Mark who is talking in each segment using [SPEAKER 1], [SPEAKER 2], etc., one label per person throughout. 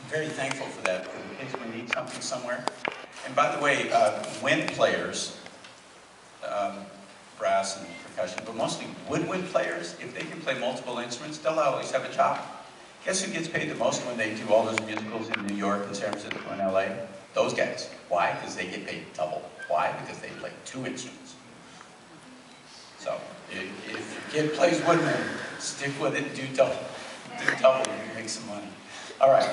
[SPEAKER 1] very thankful for that, in case we need something somewhere. And by the way, wind players, brass and percussion, but mostly woodwind players, if they can play multiple instruments, they'll always have a job. Guess who gets paid the most when they do all those musicals in New York and San Francisco and LA? Those guys. Why? Because they get paid double. Why? Because they play 2 instruments. So, if your kid plays woodwind, stick with it, do double. Do double, you can make some money. All right.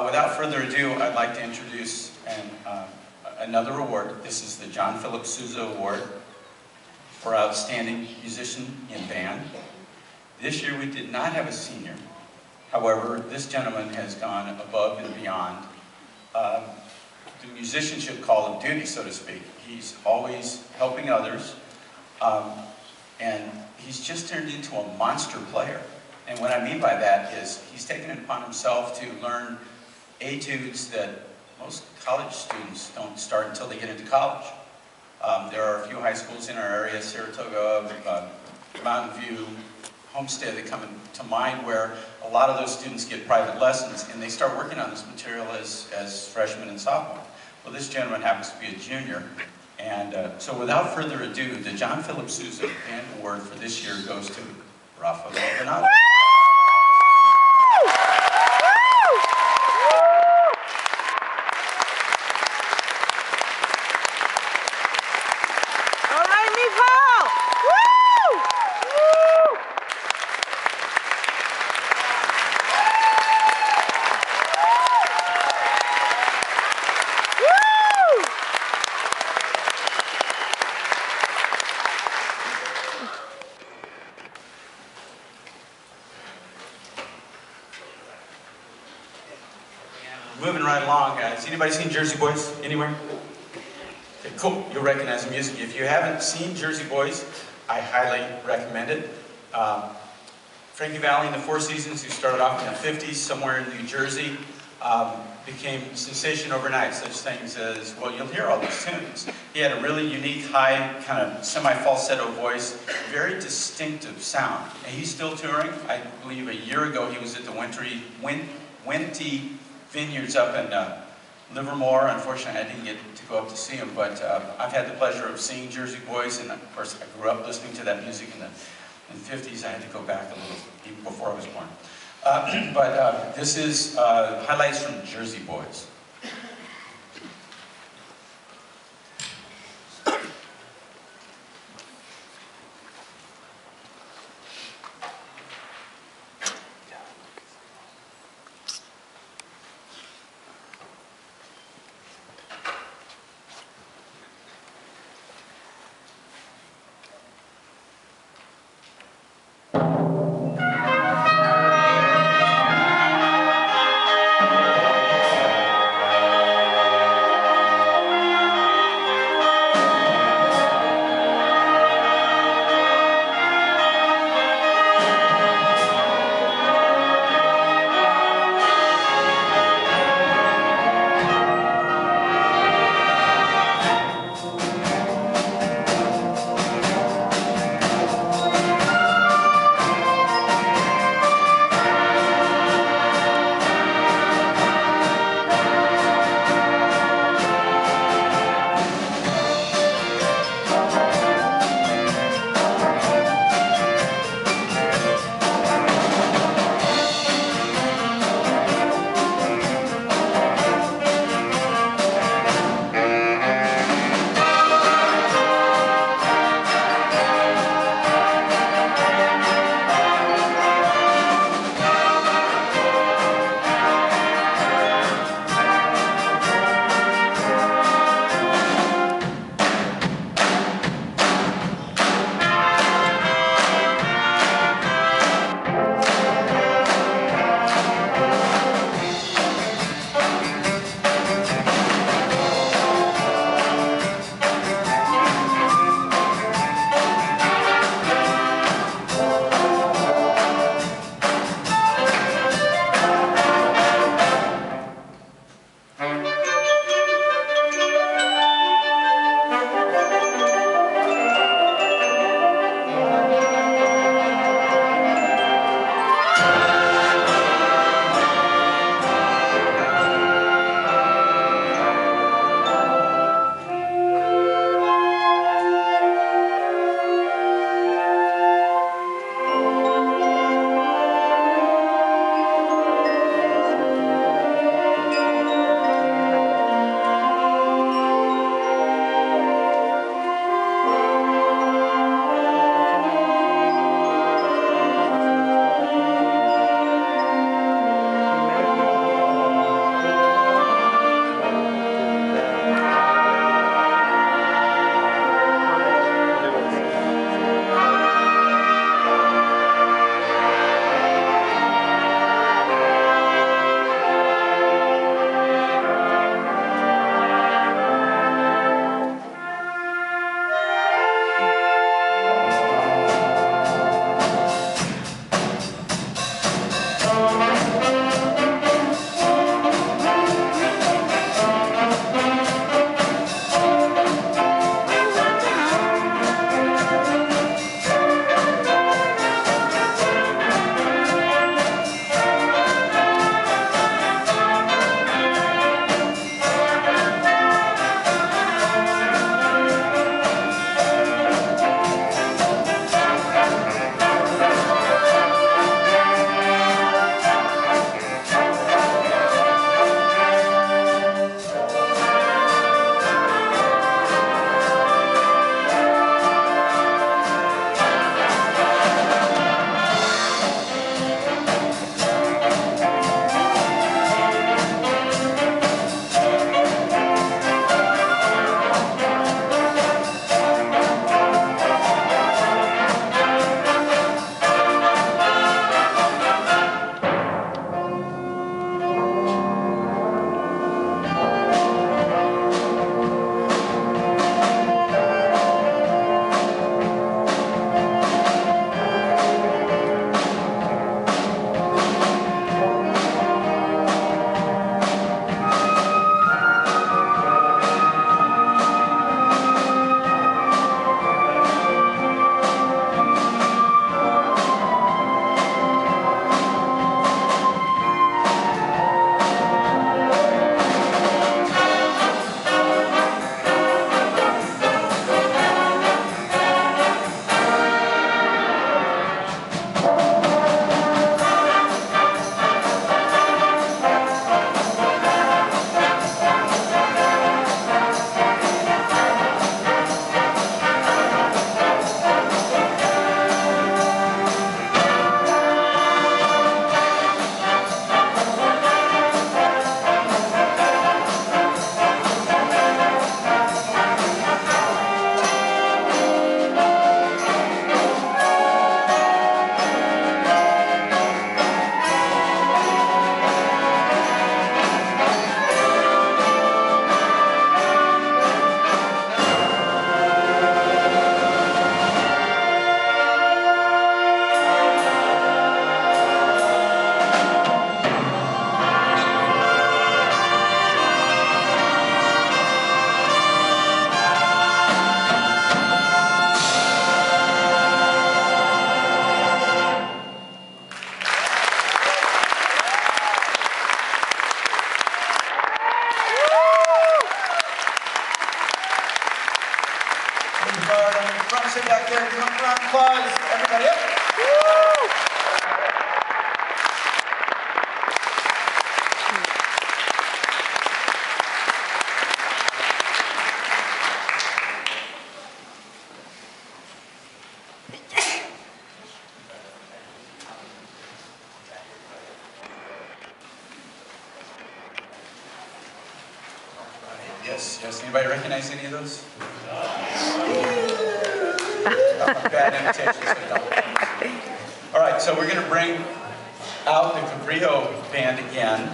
[SPEAKER 1] Without further ado, I'd like to introduce another award. This is the John Philip Sousa Award for Outstanding Musician in Band. This year we did not have a senior. However, this gentleman has gone above and beyond the musicianship call of duty, so to speak. He's always helping others, and he's just turned into a monster player. And what I mean by that is he's taken it upon himself to learn etudes that most college students don't start until they get into college. There are a few high schools in our area, Saratoga, Mountain View, Homestead, that come to mind where a lot of those students get private lessons and they start working on this material as freshmen and sophomores. Well, this gentleman happens to be a junior. And so without further ado, the John Philip Sousa Band Award for this year goes to Rafael Bernardo. Moving right along, has anybody seen Jersey Boys anywhere? Okay, cool, you'll recognize the music. If you haven't seen Jersey Boys, I highly recommend it. Frankie Valli and the Four Seasons, who started off in the 50s somewhere in New Jersey, became a sensation overnight. Such things as, well, you'll hear all these tunes. He had a really unique, high, kind of semi-falsetto voice, very distinctive sound. And he's still touring. I believe a year ago he was at the Winty Vineyards up in Livermore. Unfortunately, I didn't get to go up to see him, but I've had the pleasure of seeing Jersey Boys, and of course, I grew up listening to that music in the 50s. I had to go back a little, even before I was born. This is highlights from Jersey Boys.
[SPEAKER 2] round of applause, everybody. Yep.
[SPEAKER 1] Yes, yes. Anybody recognize any of those? Bad imitation, so don't. All right, so we're going to bring out the Cabrillo band again.